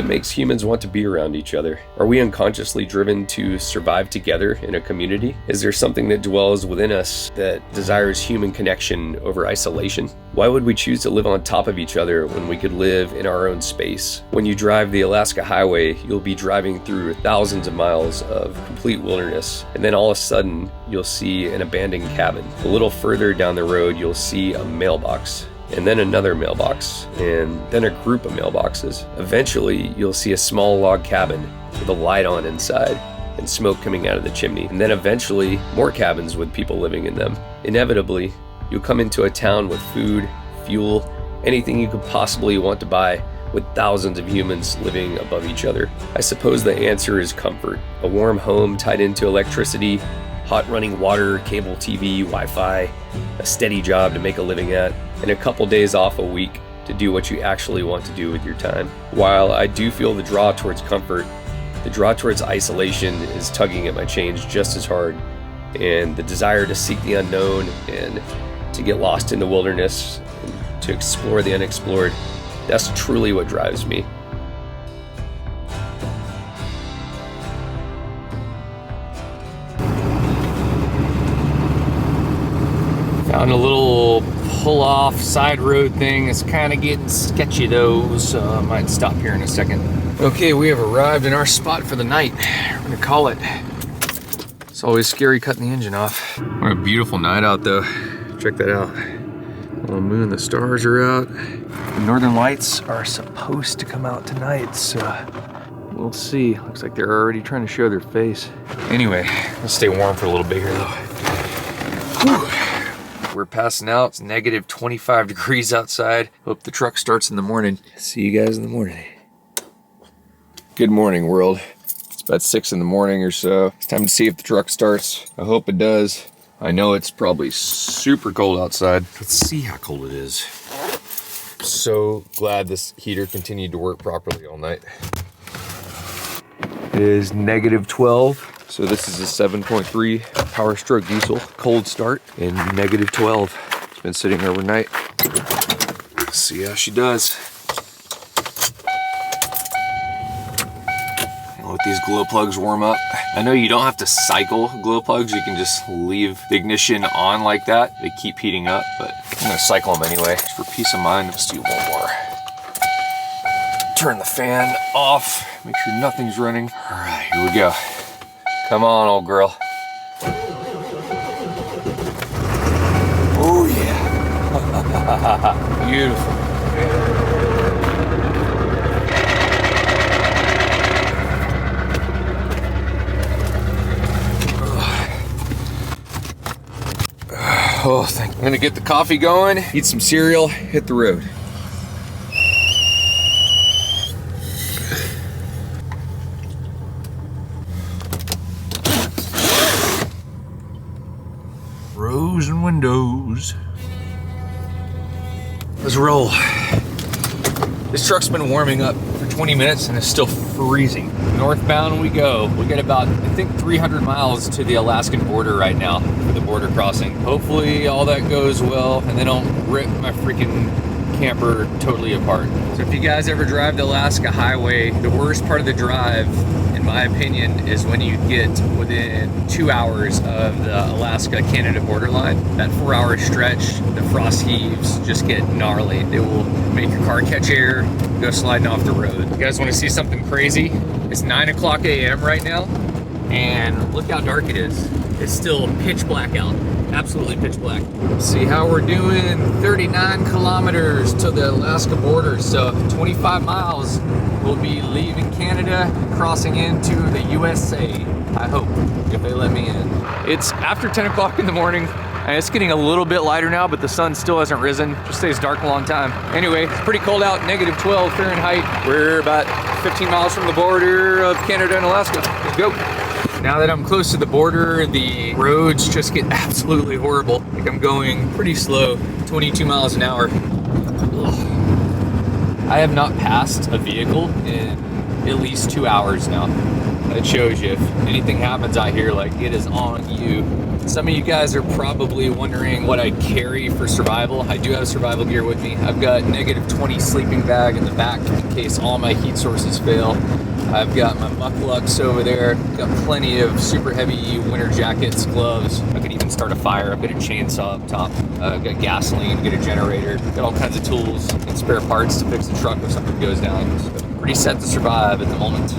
What makes humans want to be around each other? Are we unconsciously driven to survive together in a community? Is there something that dwells within us that desires human connection over isolation? Why would we choose to live on top of each other when we could live in our own space? When you drive the Alaska highway, you'll be driving through thousands of miles of complete wilderness, and then all of a sudden, you'll see an abandoned cabin. A little further down the road, you'll see a mailbox, and then another mailbox, and then a group of mailboxes. Eventually, you'll see a small log cabin with a light on inside and smoke coming out of the chimney. And then eventually, more cabins with people living in them. Inevitably, you'll come into a town with food, fuel, anything you could possibly want to buy, with thousands of humans living above each other. I suppose the answer is comfort. A warm home tied into electricity, hot running water, cable TV, Wi-Fi, a steady job to make a living at, and a couple days off a week to do what you actually want to do with your time. While I do feel the draw towards comfort, the draw towards isolation is tugging at my chains just as hard, and the desire to seek the unknown and to get lost in the wilderness and to explore the unexplored, that's truly what drives me. Found a little pull-off side road thing. It's kind of getting sketchy though, so I might stop here in a second. Okay, we have arrived in our spot for the night. We're gonna call it. It's always scary cutting the engine off. What a beautiful night out though. Check that out. The moon, the stars are out. The northern lights are supposed to come out tonight, so we'll see. Looks like they're already trying to show their face. Anyway, let's stay warm for a little bit here though. Whew. We're passing out. It's negative 25 degrees outside. Hope the truck starts in the morning. See you guys in the morning. Good morning, world. It's about 6 in the morning or so. It's time to see if the truck starts. I hope it does. I know it's probably super cold outside. Let's see how cold it is. So glad this heater continued to work properly all night. It is negative 12. So this is a 7.3 Power Stroke diesel, cold start, and negative 12. It's been sitting overnight. Let's see how she does. I'll let these glow plugs warm up. I know you don't have to cycle glow plugs. You can just leave the ignition on like that. They keep heating up, but I'm gonna cycle them anyway. Just for peace of mind, let's do one more. Turn the fan off. Make sure nothing's running. All right, here we go. Come on, old girl. Oh yeah. Beautiful. Oh, I'm gonna get the coffee going, eat some cereal, hit the road. Rows and windows. Let's roll. This truck's been warming up for 20 minutes and it's still freezing. Northbound we go. We got about, I think, 300 miles to the Alaskan border right now for the border crossing. Hopefully all that goes well and they don't rip my freaking camper totally apart. So if you guys ever drive the Alaska highway, the worst part of the drive, in my opinion, is when you get within 2 hours of the Alaska-Canada borderline. That 4-hour stretch, the frost heaves just get gnarly. It will make your car catch air, go sliding off the road. You guys want to see something crazy? It's 9 o'clock a.m. right now, and look how dark it is. It's still pitch black out. Absolutely pitch black. See how we're doing? 39 kilometers to the Alaska border, so 25 miles. We'll be leaving Canada, crossing into the USA, I hope, if they let me in. It's after 10 o'clock in the morning, and it's getting a little bit lighter now, but the sun still hasn't risen. Just stays dark a long time. Anyway, it's pretty cold out, negative 12 Fahrenheit. We're about 15 miles from the border of Canada and Alaska. Let's go. Now that I'm close to the border, the roads just get absolutely horrible. Like I'm going pretty slow, 22 miles an hour. Ugh. I have not passed a vehicle in at least 2 hours now. It shows you if anything happens out here, like, it is on you. Some of you guys are probably wondering what I carry for survival. I do have survival gear with me. I've got -20 sleeping bag in the back in case all my heat sources fail. I've got my mucklux over there. Got plenty of super heavy winter jackets, gloves. I could even start a fire. I've got a chainsaw up top. I've got gasoline, got a generator. Got all kinds of tools and spare parts to fix the truck if something goes down. So pretty set to survive at the moment.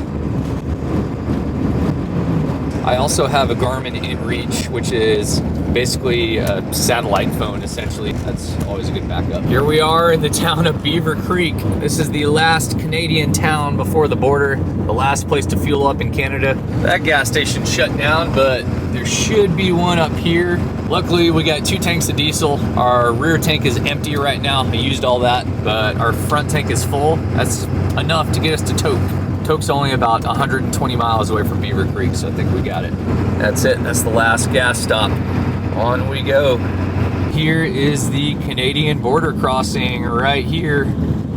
I also have a Garmin InReach, which is basically a satellite phone, essentially. That's always a good backup. Here we are in the town of Beaver Creek. This is the last Canadian town before the border, the last place to fuel up in Canada. That gas station shut down, but there should be one up here. Luckily, we got 2 tanks of diesel. Our rear tank is empty right now. I used all that, but our front tank is full. That's enough to get us to Tok. Tok's only about 120 miles away from Beaver Creek, so I think we got it. That's it, that's the last gas stop. On we go. Here is the Canadian border crossing right here,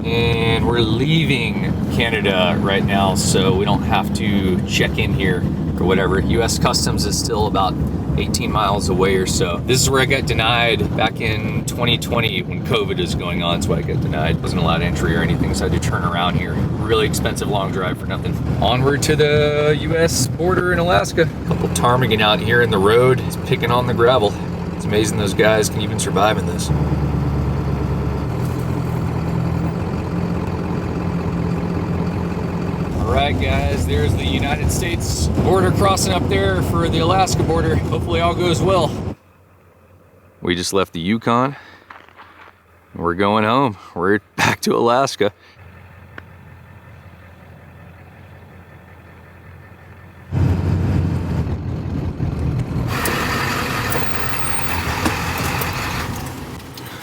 and we're leaving Canada right now, so we don't have to check in here or whatever. US Customs is still about 18 miles away or so. This is where I got denied back in 2020 when COVID was going on. That's why I got denied. Wasn't allowed entry or anything, so I had to turn around here. Really expensive long drive for nothing. Onward to the US border in Alaska. A couple ptarmigan out here in the road. It's picking on the gravel. It's amazing those guys can even survive in this. Alright guys, there's the United States border crossing up there for the Alaska border. Hopefully all goes well. We just left the Yukon. We're going home. We're back to Alaska.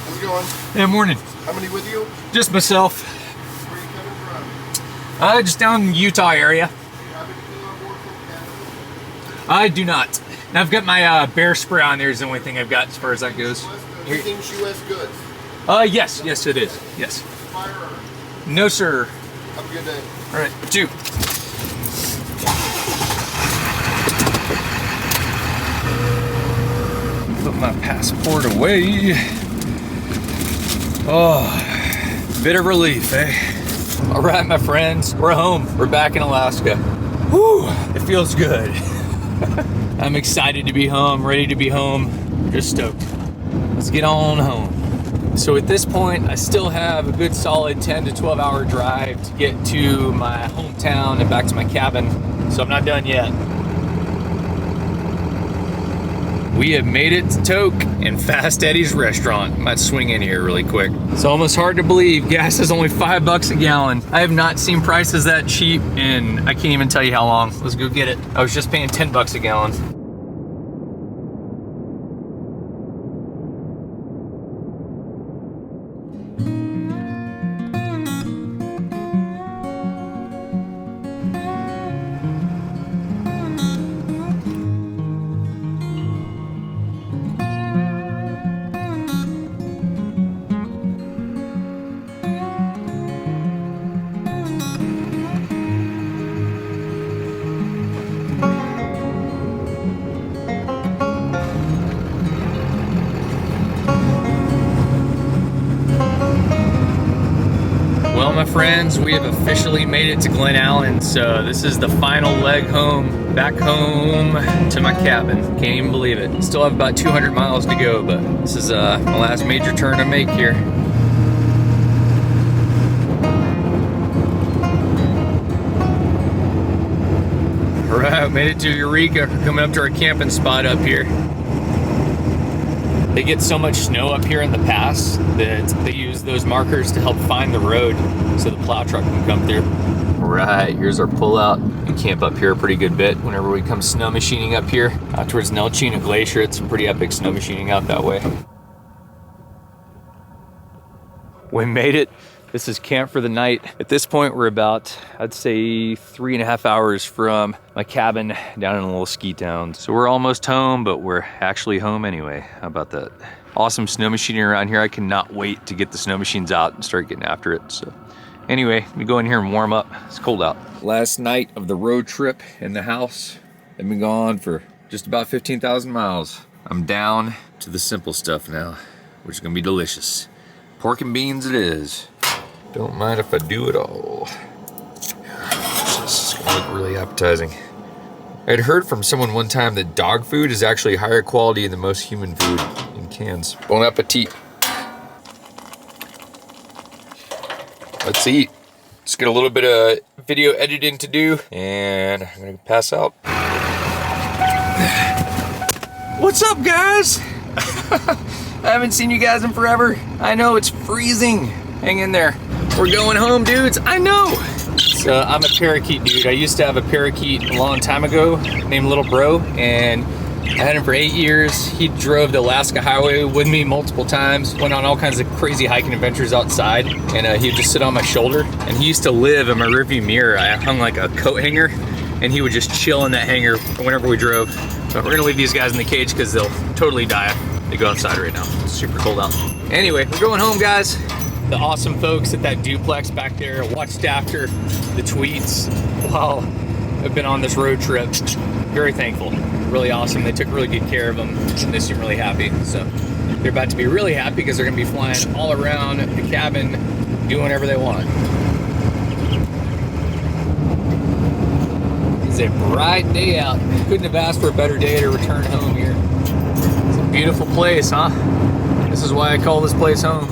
How's it going? Hey, morning. How many with you? Just myself. Where are you coming from? Just down in the Utah area. Do you have anything on board from Canada? I do not. I've got my bear spray on there is the only thing I've got as far as that goes. Everything's US goods. Yes it is. Yes. Firearm. No sir. Have a good day. All right, 2. Put my passport away. Oh, bit of relief, eh? All right, my friends, we're home. We're back in Alaska. Whew, it feels good. I'm excited to be home, ready to be home, just stoked. Let's get on home. So at this point, I still have a good solid 10 to 12 hour drive to get to my hometown and back to my cabin. So I'm not done yet. We have made it to Tok and Fast Eddie's restaurant. Might swing in here really quick. It's almost hard to believe gas is only $5 a gallon. I have not seen prices that cheap and I can't even tell you how long. Let's go get it. I was just paying 10 bucks a gallon. My friends, we have officially made it to Glen Allen, so this is the final leg home, back home to my cabin. Can't even believe it. Still have about 200 miles to go, but this is my last major turn to make here. All right, made it to Eureka. We're coming up to our camping spot up here. They get so much snow up here in the pass that they use those markers to help find the road so the plow truck can come through. Right, here's our pullout. We camp up here a pretty good bit whenever we come snow machining up here. Out towards Nelchina Glacier, it's some pretty epic snow machining out that way. We made it. This is camp for the night. At this point, we're about, I'd say 3.5 hours from my cabin down in a little ski town. So we're almost home, but we're actually home anyway. How about that? Awesome snow machining around here. I cannot wait to get the snow machines out and start getting after it. So Anyway, let me go in here and warm up. It's cold out. Last night of the road trip in the house. I've been gone for just about 15,000 miles. I'm down to the simple stuff now, which is gonna be delicious. Pork and beans it is. Don't mind if I do it all. This is gonna look really appetizing. I'd heard from someone one time that dog food is actually higher quality than most human food in cans. Bon appetit. Let's eat. Just got a little bit of video editing to do, and I'm gonna pass out. What's up, guys? I haven't seen you guys in forever. I know it's freezing. Hang in there. We're going home, dudes. I know. So I'm a parakeet dude. I used to have a parakeet a long time ago named Little Bro, and I had him for 8 years. He drove the Alaska Highway with me multiple times, went on all kinds of crazy hiking adventures outside, and he would just sit on my shoulder. And he used to live in my rearview mirror. I hung like a coat hanger, and he would just chill in that hanger whenever we drove. But we're gonna leave these guys in the cage because they'll totally die if they go outside right now. It's super cold out. Anyway, we're going home, guys. The awesome folks at that duplex back there watched after the tweets while I've been on this road trip. Very thankful, really awesome. They took really good care of them, and they seem really happy. So they're about to be really happy because they're gonna be flying all around the cabin, doing whatever they want. It's a bright day out. Couldn't have asked for a better day to return home here. It's a beautiful place, huh? This is why I call this place home.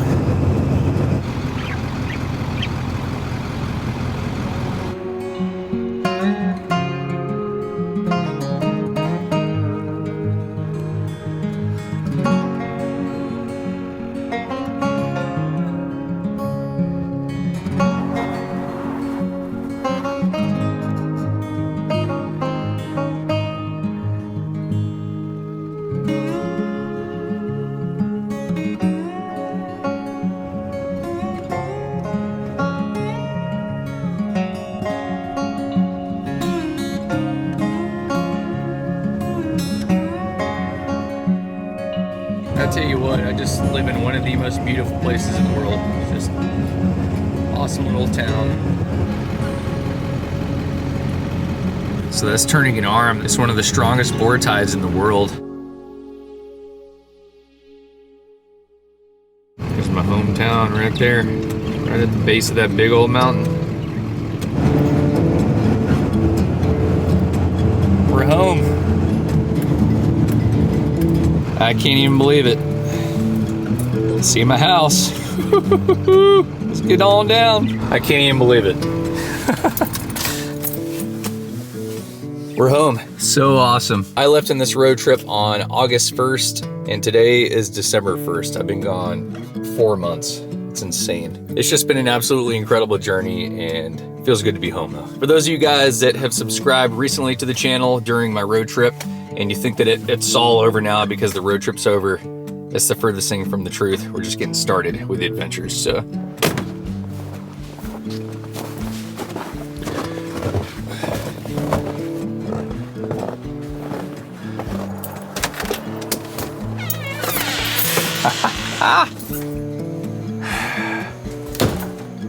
I tell you what, I just live in one of the most beautiful places in the world. It's just awesome little town. So that's turning an arm. It's one of the strongest boar tides in the world. There's my hometown right there, right at the base of that big old mountain. We're home. I can't even believe it. See my house. Let's get on down. I can't even believe it. We're home. So awesome. I left on this road trip on August 1st, and today is December 1st. I've been gone 4 months. It's insane. It's just been an absolutely incredible journey, and it feels good to be home though. For those of you guys that have subscribed recently to the channel during my road trip, and you think that it's all over now because the road trip's over, that's the furthest thing from the truth. We're just getting started with the adventures, so.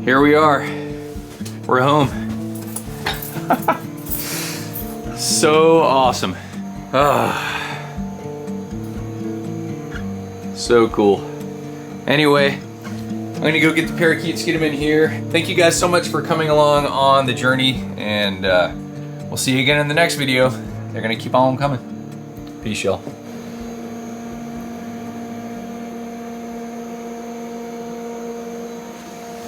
Here we are. We're home. So awesome. So cool. Anyway, I'm gonna go get the parakeets, get them in here. Thank you guys so much for coming along on the journey, and we'll see you again in the next video. They're gonna keep on coming. Peace, y'all.